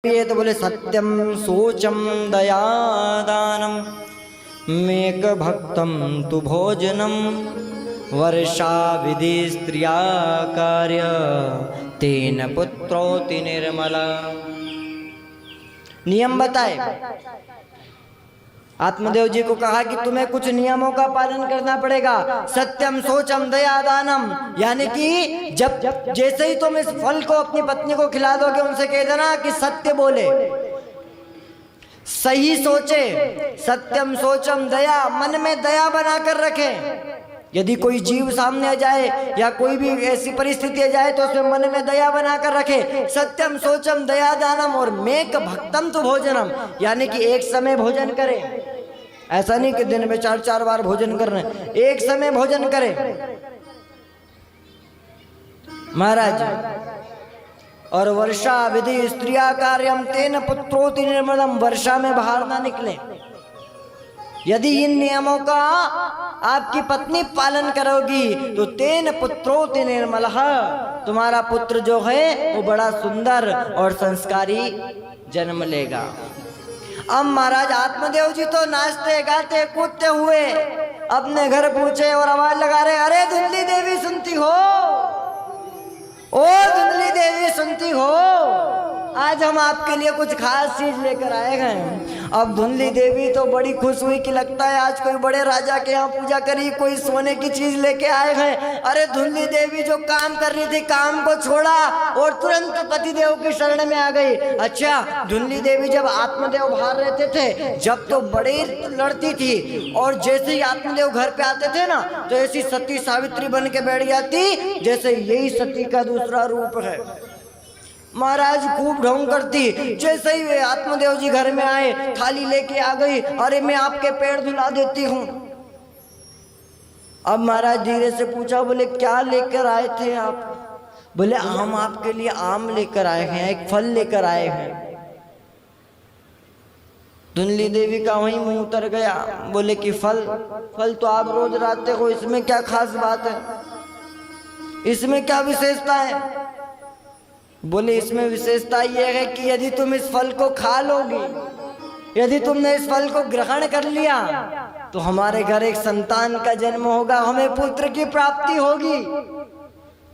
ये तो बोले सत्यम सोचम दयादानम मेक भक्तम तु भोजनम वर्षा विधि स्त्रिया कार्य तेन पुत्रोति निर्मला। नियम बताए। आत्मदेव जी को कहा कि तुम्हें कुछ नियमों का पालन करना पड़ेगा। सत्यम सोचम दयादानम, यानी कि जब जैसे ही तुम इस फल को अपनी पत्नी को खिला दोगे, उनसे कह देना कि सत्य बोले, सही सोचे। सत्यम सोचम दया, मन में दया बनाकर रखे। यदि कोई जीव सामने आ जाए या कोई भी ऐसी परिस्थिति आ जाए तो उसमें मन में दया बनाकर रखे। सत्यम सोचम दया दानम और मेक भक्तम तो भोजनम, यानी कि एक समय भोजन करे। ऐसा नहीं कि दिन में 4-4 बार भोजन कर रहे हैं, एक समय भोजन करे। महाराज, और वर्षा विधि स्त्रिया कार्यम तेन पुत्रोति निर्मलम, वर्षा में बाहर ना निकले। यदि इन नियमों का आपकी पत्नी पालन करोगी तो तेन पुत्रोति निर्मलः, तुम्हारा पुत्र जो है वो बड़ा सुंदर और संस्कारी जन्म लेगा। अब महाराज आत्मदेव जी तो नाचते गाते कूदते हुए अपने घर पहुंचे और आवाज लगा रहे, अरे धुंधली देवी सुनती हो, ओ धुंधली देवी सुनती हो, आज हम आपके लिए कुछ खास चीज लेकर आए हैं। अब धुंधली देवी तो बड़ी खुश हुई कि लगता है आज कोई बड़े राजा के यहाँ पूजा करी, कोई सोने की चीज लेके आए हैं। अरे धुंधली देवी जो काम कर रही थी, काम को छोड़ा और तुरंत पतिदेव की शरण में आ गई। अच्छा, धुंधली देवी जब आत्मदेव बाहर रहते थे, जब तो बड़ी लड़ती थी, और जैसे ही आत्मदेव घर पे आते थे ना, तो ऐसी सती सावित्री बन के बैठ जाती जैसे यही सती का दूसरा रूप है। महाराज खूब ढोंग करती। जैसे ही वे आत्मदेव जी घर में आए, थाली लेके आ गई, अरे मैं आपके पैर धुला देती हूँ। अब महाराज धीरे से पूछा, बोले क्या लेकर आए थे आप? बोले हम आपके लिए आम लेकर आए हैं, एक फल लेकर आए हैं। धुंधली देवी का वहीं मुंह उतर गया। बोले कि फल तो आप रोज लाते हो, इसमें क्या खास बात है, इसमें क्या विशेषता है? बोले इसमें विशेषता यह है कि यदि तुम इस फल को खा लोगी, यदि तुमने इस फल को ग्रहण कर लिया, तो हमारे घर एक संतान का जन्म होगा, हमें पुत्र की प्राप्ति होगी।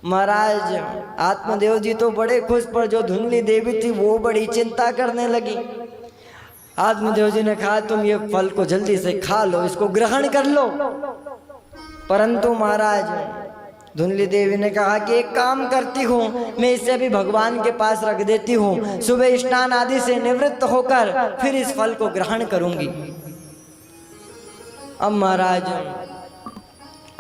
महाराज आत्मदेव जी तो बड़े खुश, पर जो धुंधली देवी थी वो बड़ी चिंता करने लगी। आत्मदेव जी ने कहा तुम ये फल को जल्दी से खा लो, इसको ग्रहण कर लो। परंतु महाराज धुंधली देवी ने कहा कि एक काम करती हूँ, मैं इसे भी भगवान के पास रख देती हूँ, सुबह स्नान आदि से निवृत्त होकर फिर इस फल को ग्रहण करूंगी। अब महाराज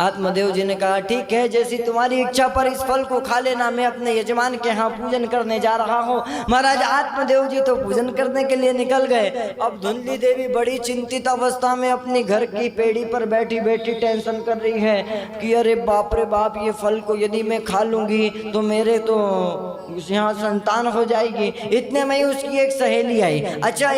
आत्मदेव जी ने कहा ठीक है, जैसी तुम्हारी इच्छा, पर इस फल को खा लेना, मैं अपने यजमान के यहाँ पूजन करने जा रहा हूँ। महाराज आत्मदेव जी तो पूजन करने के लिए निकल गए। अब धुंधली देवी बड़ी चिंतित अवस्था में अपनी घर की पेड़ी पर बैठी बैठी टेंशन कर रही है कि अरे बाप रे बाप, ये फल को यदि मैं खा लूंगी तो मेरे तो यहाँ संतान हो जाएगी। इतने में ही उसकी एक सहेली आई। अच्छा,